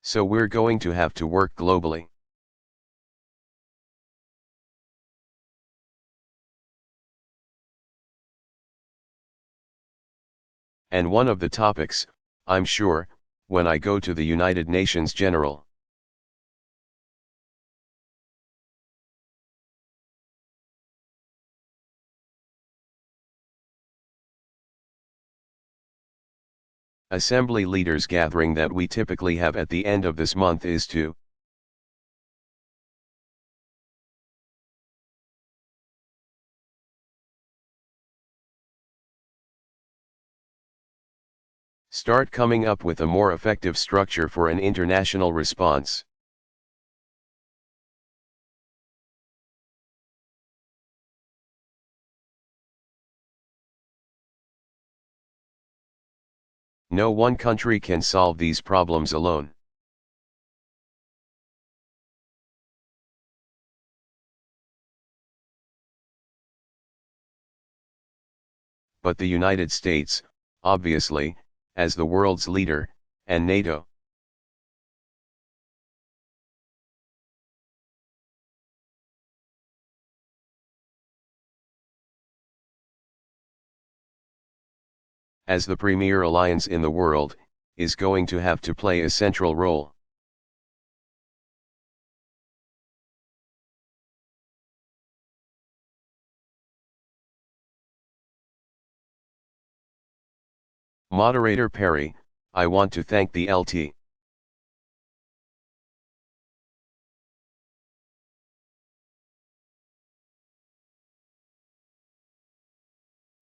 So we're going to have to work globally. And one of the topics, I'm sure, when I go to the United Nations General Assembly leaders gathering that we typically have at the end of this month is to start coming up with a more effective structure for an international response. No one country can solve these problems alone. But the United States, obviously, as the world's leader, and NATO. As the premier alliance in the world, is going to have to play a central role. Moderator Perry, I want to thank the LT.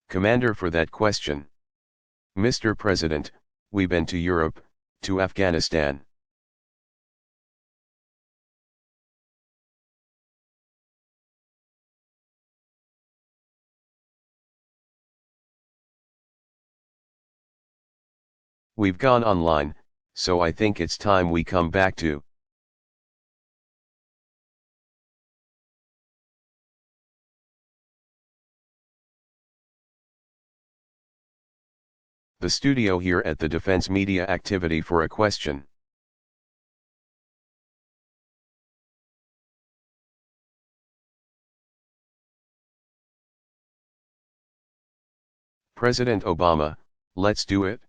Commander for that question. Mr. President, we've been to Europe, to Afghanistan. We've gone online, so I think it's time we come back to the studio here at the Defense Media Activity for a question. President Obama, let's do it.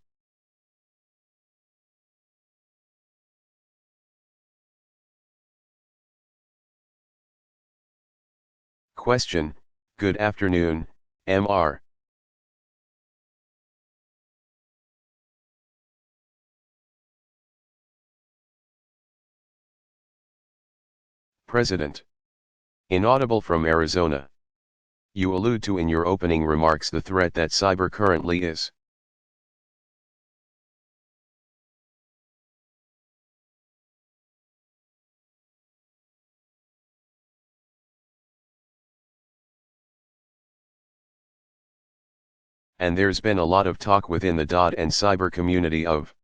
Question, good afternoon, Mr. President. Inaudible from Arizona. You allude to in your opening remarks the threat that cyber currently is. And there's been a lot of talk within the DoD and cyber community of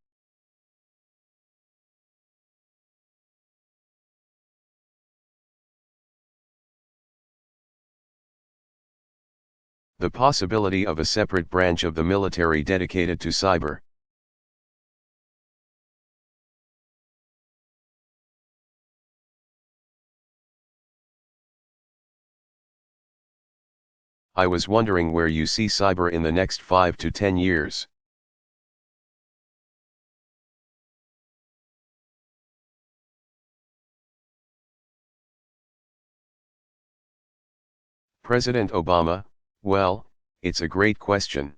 the possibility of a separate branch of the military dedicated to cyber. I was wondering where you see cyber in the next 5 to 10 years. President Obama, well, it's a great question.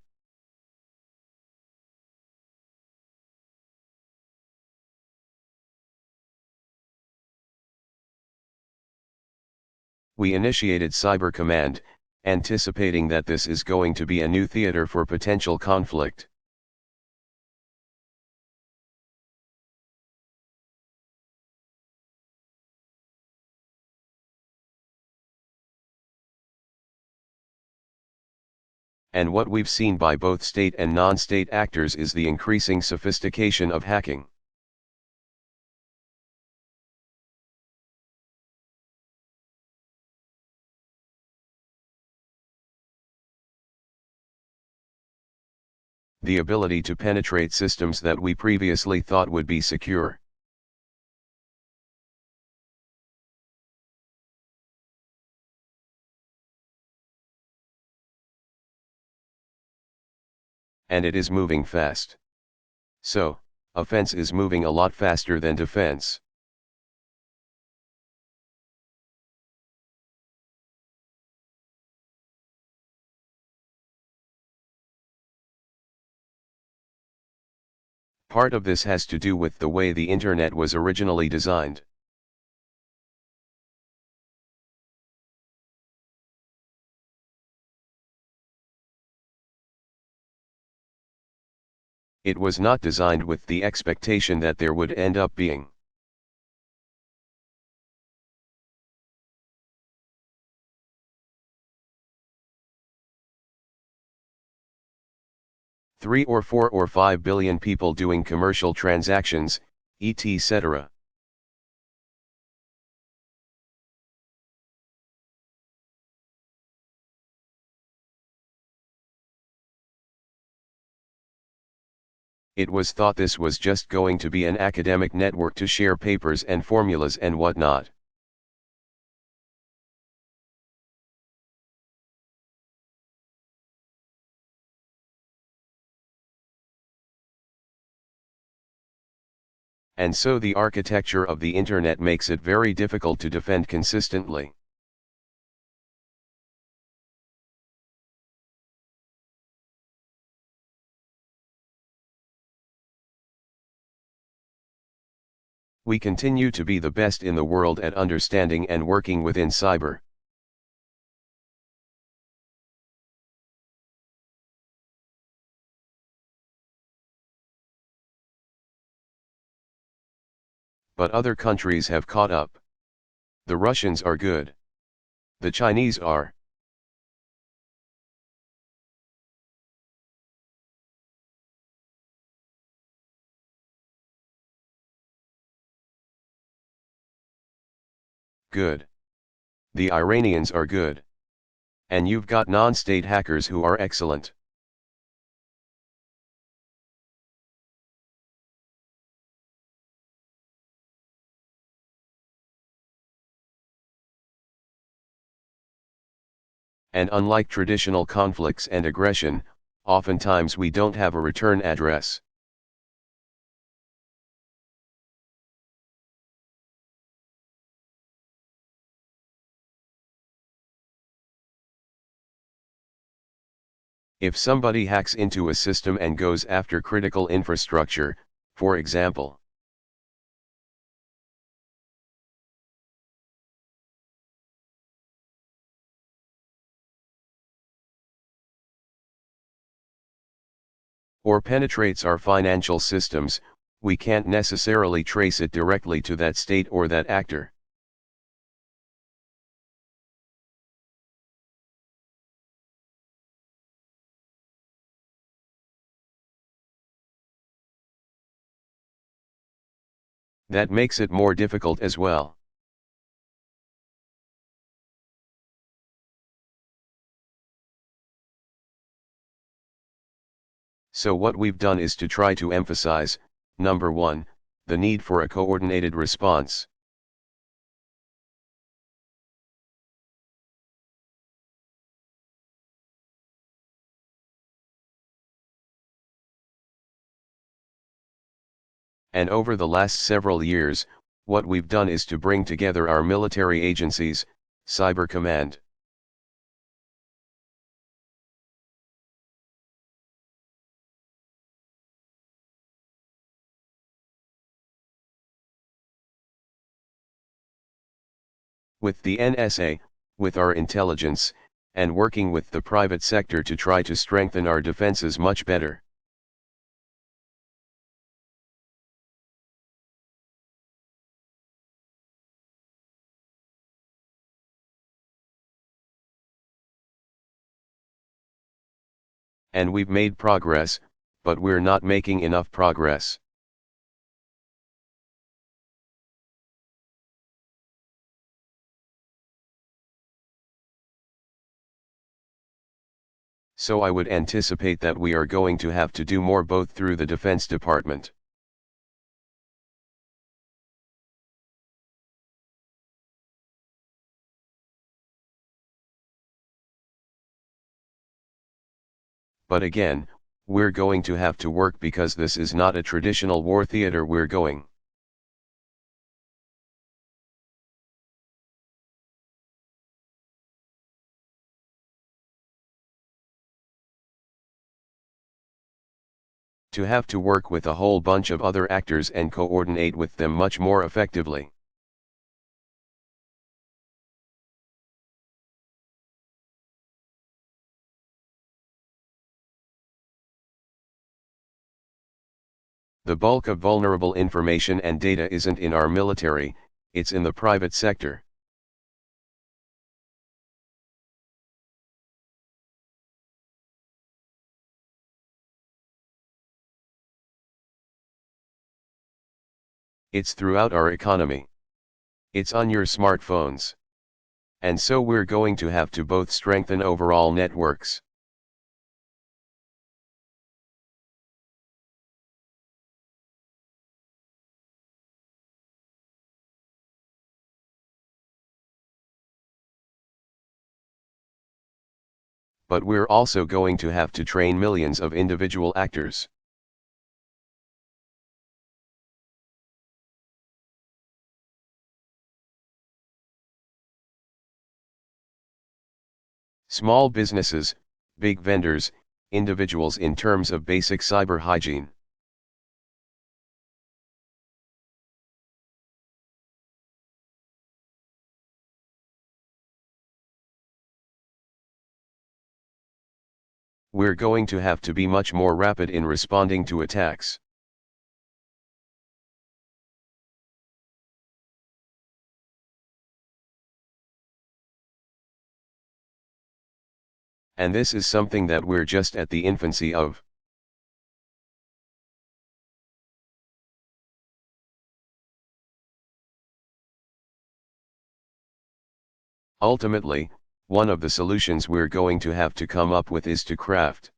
We initiated Cyber Command, anticipating that this is going to be a new theater for potential conflict. And what we've seen by both state and non-state actors is the increasing sophistication of hacking. The ability to penetrate systems that we previously thought would be secure. and it is moving fast. So, offense is moving a lot faster than defense. Part of this has to do with the way the internet was originally designed. It was not designed with the expectation that there would end up being 3 or 4 or 5 billion people doing commercial transactions, etc. It was thought this was just going to be an academic network to share papers and formulas and whatnot. And so the architecture of the internet makes it very difficult to defend consistently. We continue to be the best in the world at understanding and working within cyber. But other countries have caught up. The Russians are good. The Chinese are good. The Iranians are good. And you've got non-state hackers who are excellent. And unlike traditional conflicts and aggression, oftentimes we don't have a return address. If somebody hacks into a system and goes after critical infrastructure, for example, or penetrates our financial systems, we can't necessarily trace it directly to that state or that actor. That makes it more difficult as well. So what we've done is to try to emphasize, number 1, the need for a coordinated response. And over the last several years, what we've done is to bring together our military agencies, Cyber Command, with the NSA, with our intelligence, and working with the private sector to try to strengthen our defenses much better. And we've made progress, but we're not making enough progress. So I would anticipate that we are going to have to do more both through the Defense Department but again, we're going to have to work because this is not a traditional war theater we're going to have to work with a whole bunch of other actors and coordinate with them much more effectively. The bulk of vulnerable information and data isn't in our military, it's in the private sector. It's throughout our economy. It's on your smartphones. And so we're going to have to both strengthen overall networks. But we're also going to have to train millions of individual actors. Small businesses, big vendors, individuals in terms of basic cyber hygiene. We're going to have to be much more rapid in responding to attacks. And this is something that we're just at the infancy of. Ultimately, one of the solutions we're going to have to come up with is to craft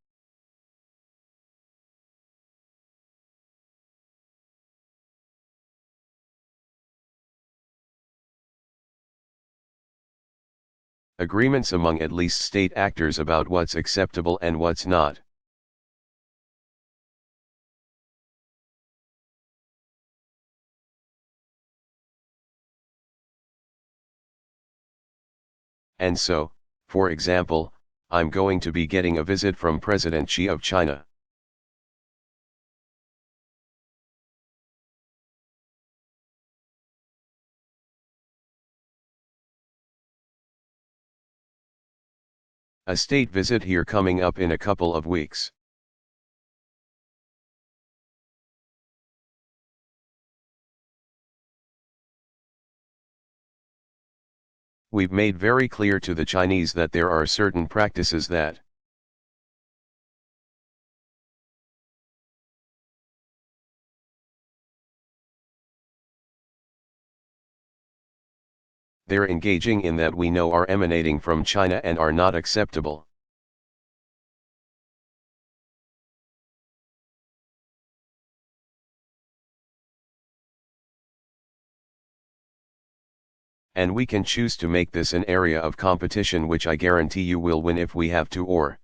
agreements among at least state actors about what's acceptable and what's not. And so, for example, I'm going to be getting a visit from President Xi of China. A state visit here coming up in a couple of weeks. We've made very clear to the Chinese that there are certain practices that they're engaging in that we know are emanating from China and are not acceptable. And we can choose to make this an area of competition which I guarantee you will win if we have to, or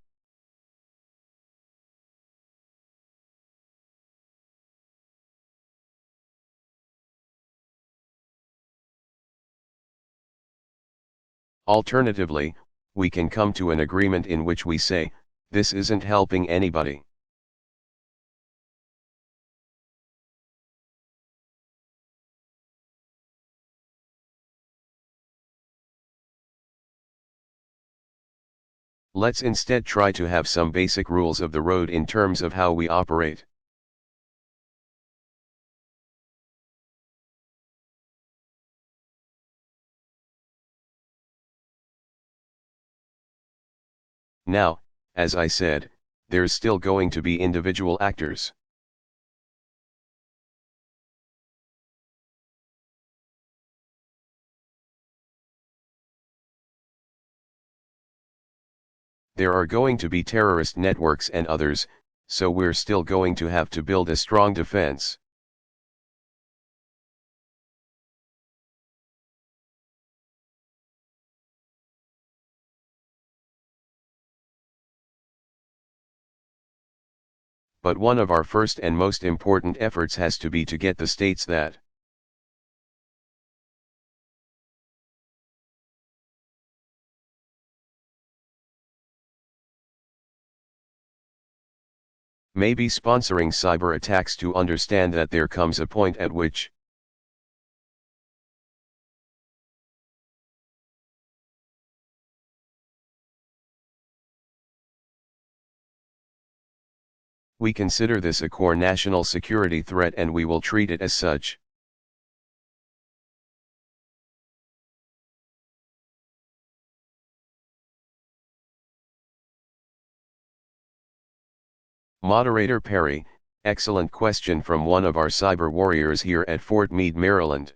alternatively, we can come to an agreement in which we say, this isn't helping anybody. Let's instead try to have some basic rules of the road in terms of how we operate. Now, as I said, there's still going to be individual actors. There are going to be terrorist networks and others, so we're still going to have to build a strong defense. but one of our first and most important efforts has to be to get the states that may be sponsoring cyber attacks to understand that there comes a point at which we consider this a core national security threat and we will treat it as such. Moderator Perry, excellent question from one of our cyber warriors here at Fort Meade, Maryland.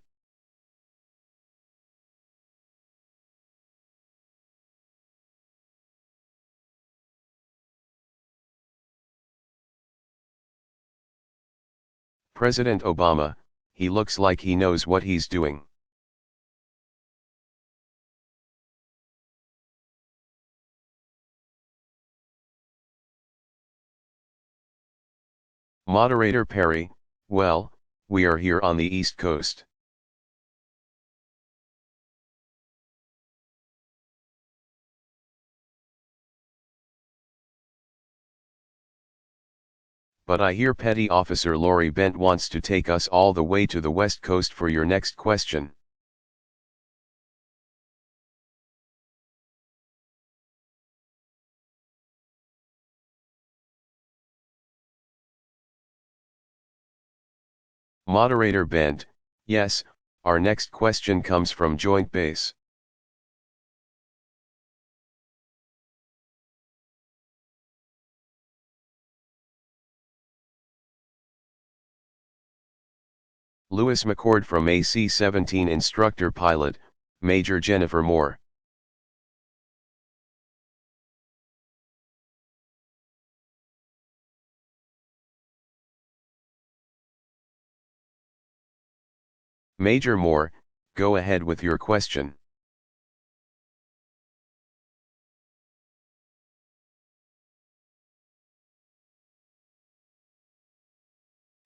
President Obama, he looks like he knows what he's doing. Moderator Perry, well, we are here on the East Coast. But I hear Petty Officer Lori Bent wants to take us all the way to the West Coast for your next question. Moderator Bent, yes, our next question comes from Joint Base. Lewis McCord from AC-17 Instructor Pilot, Major Jennifer Moore. Major Moore, go ahead with your question.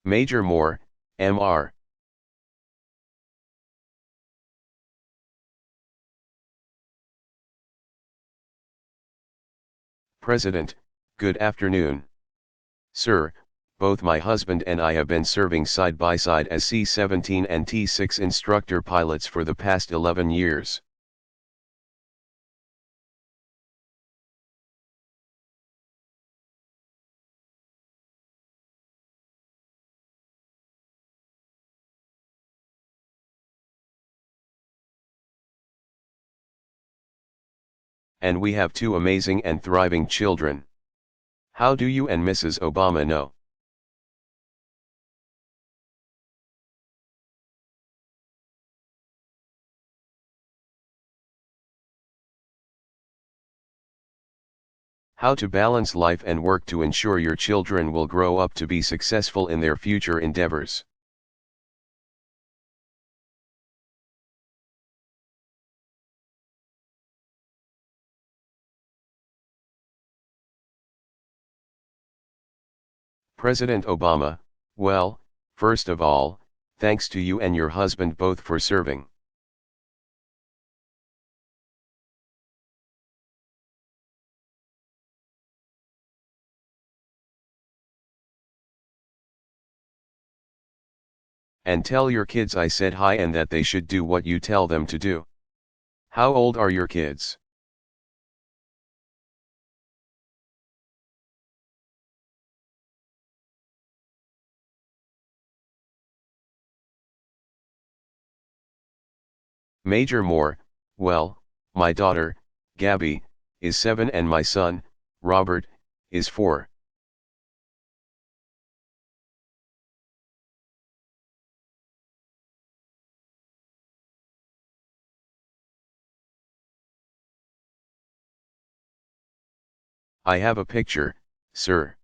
Major Moore, MR. President, good afternoon. Sir, both my husband and I have been serving side by side as C-17 and T-6 instructor pilots for the past 11 years. And we have two amazing and thriving children. How do you and Mrs. Obama know? How to balance life and work to ensure your children will grow up to be successful in their future endeavors. President Obama, well, first of all, thanks to you and your husband both for serving. And tell your kids I said hi and that they should do what you tell them to do. How old are your kids? Major Moore, well, my daughter, Gabby, is 7 and my son, Robert, is 4. I have a picture, sir.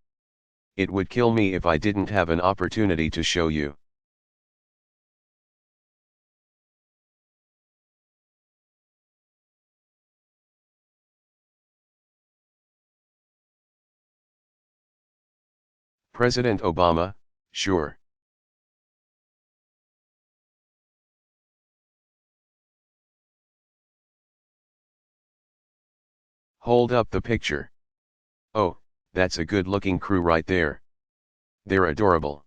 It would kill me if I didn't have an opportunity to show you. President Obama, sure. Hold up the picture. Oh, that's a good-looking crew right there. They're adorable.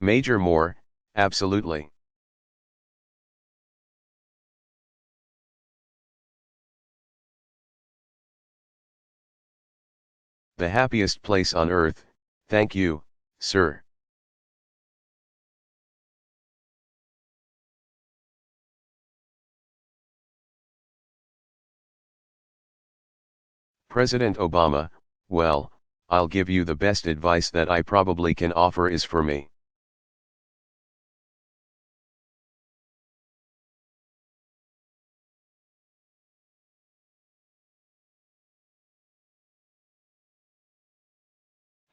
Major Moore, absolutely. The happiest place on earth, thank you, sir. President Obama, well, I'll give you the best advice that I probably can offer is for me.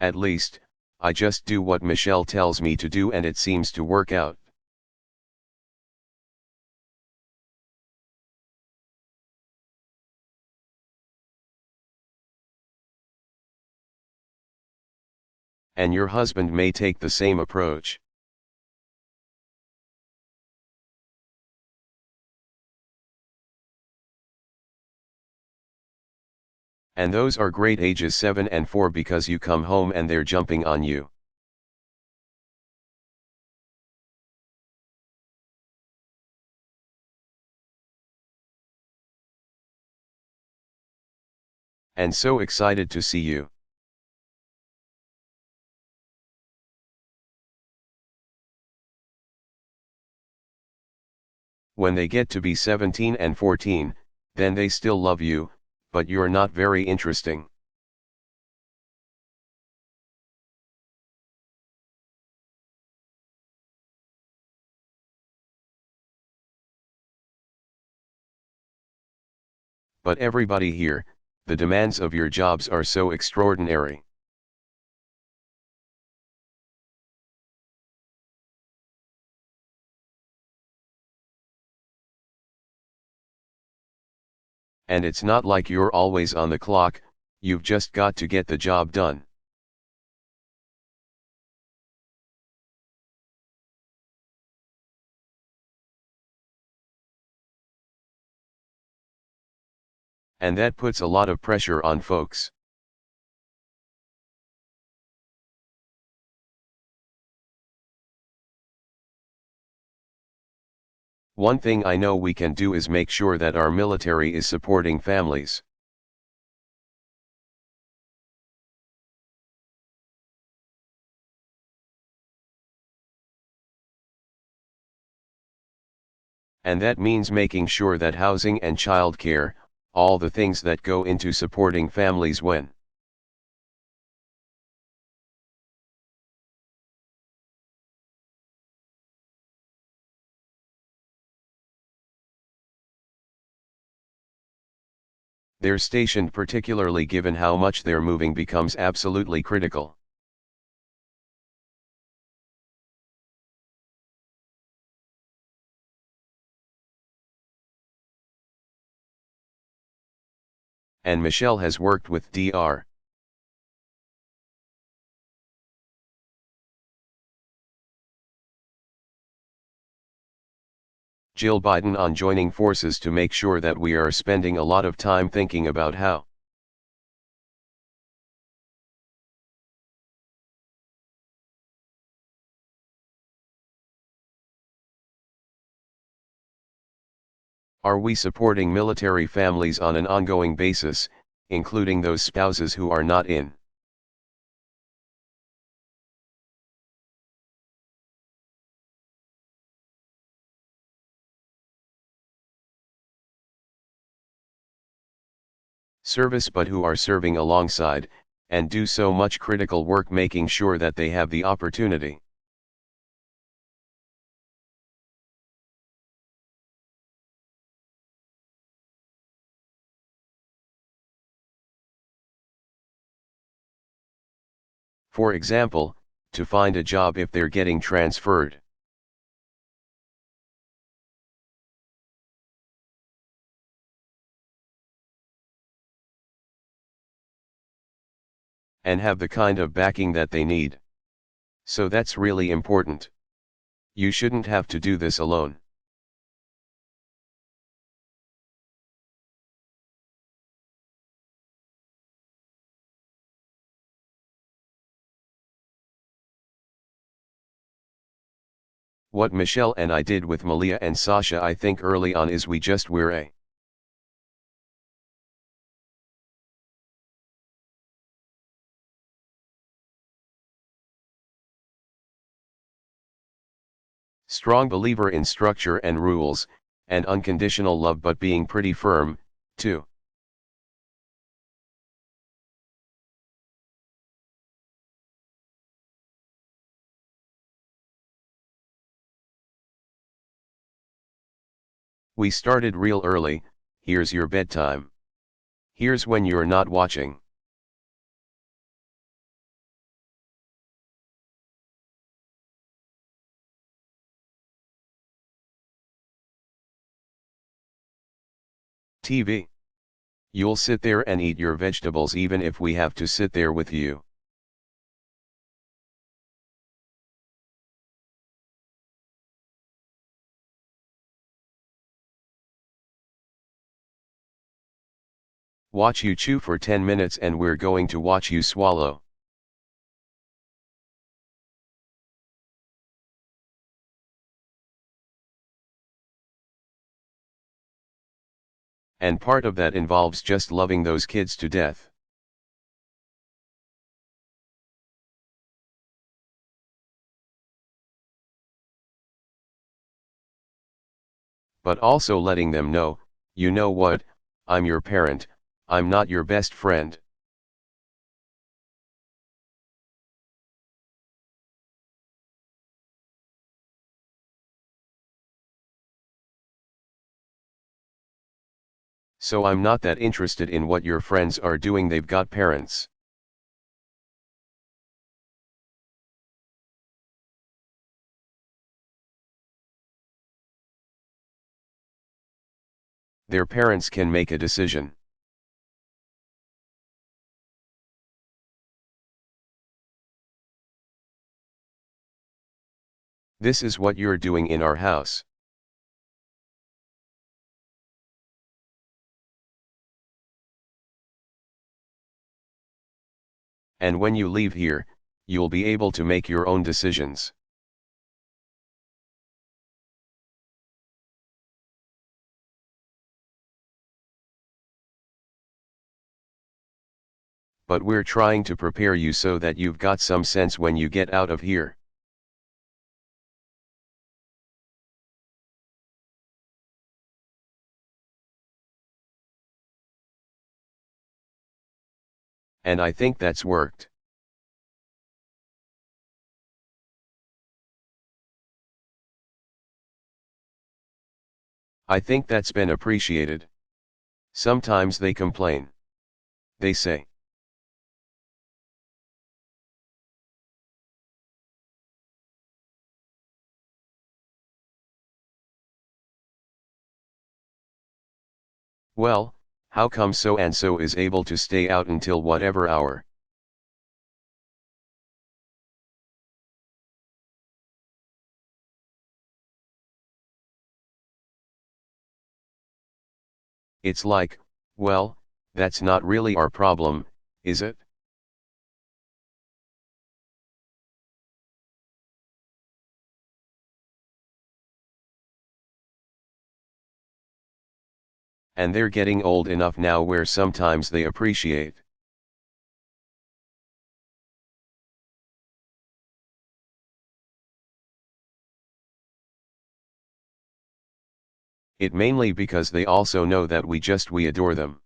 At least, I just do what Michelle tells me to do and it seems to work out. And your husband may take the same approach. And those are great ages 7 and 4 because you come home and they're jumping on you. And so excited to see you. When they get to be 17 and 14, then they still love you, but you're not very interesting. But everybody here, the demands of your jobs are so extraordinary. And it's not like you're always on the clock, you've just got to get the job done. And that puts a lot of pressure on folks. One thing I know we can do is make sure that our military is supporting families. And that means making sure that housing and childcare, all the things that go into supporting families when they're stationed, particularly given how much they're moving, becomes absolutely critical. And Michelle has worked with Dr. Jill Biden on joining forces to make sure that we are spending a lot of time thinking about how are we supporting military families on an ongoing basis, including those spouses who are not in. Service but who are serving alongside, and do so much critical work making sure that they have the opportunity. For example, to find a job if they're getting transferred. and have the kind of backing that they need. So that's really important. You shouldn't have to do this alone. What Michelle and I did with Malia and Sasha, I think early on, is we just were a strong believer in structure and rules, and unconditional love, but being pretty firm, too. We started real early. Here's your bedtime. Here's when you're not watching. TV. You'll sit there and eat your vegetables even if we have to sit there with you. Watch you chew for 10 minutes and we're going to watch you swallow. And part of that involves just loving those kids to death. But also letting them know, you know what, I'm your parent, I'm not your best friend. So I'm not that interested in what your friends are doing, they've got parents. Their parents can make a decision. This is what you're doing in our house. And when you leave here, you'll be able to make your own decisions. But we're trying to prepare you so that you've got some sense when you get out of here. And I think that's worked. I think that's been appreciated. Sometimes they complain. They say, well, how come so and so is able to stay out until whatever hour? It's like, well, that's not really our problem, is it? And they're getting old enough now where sometimes they appreciate. It mainly because they also know that we adore them.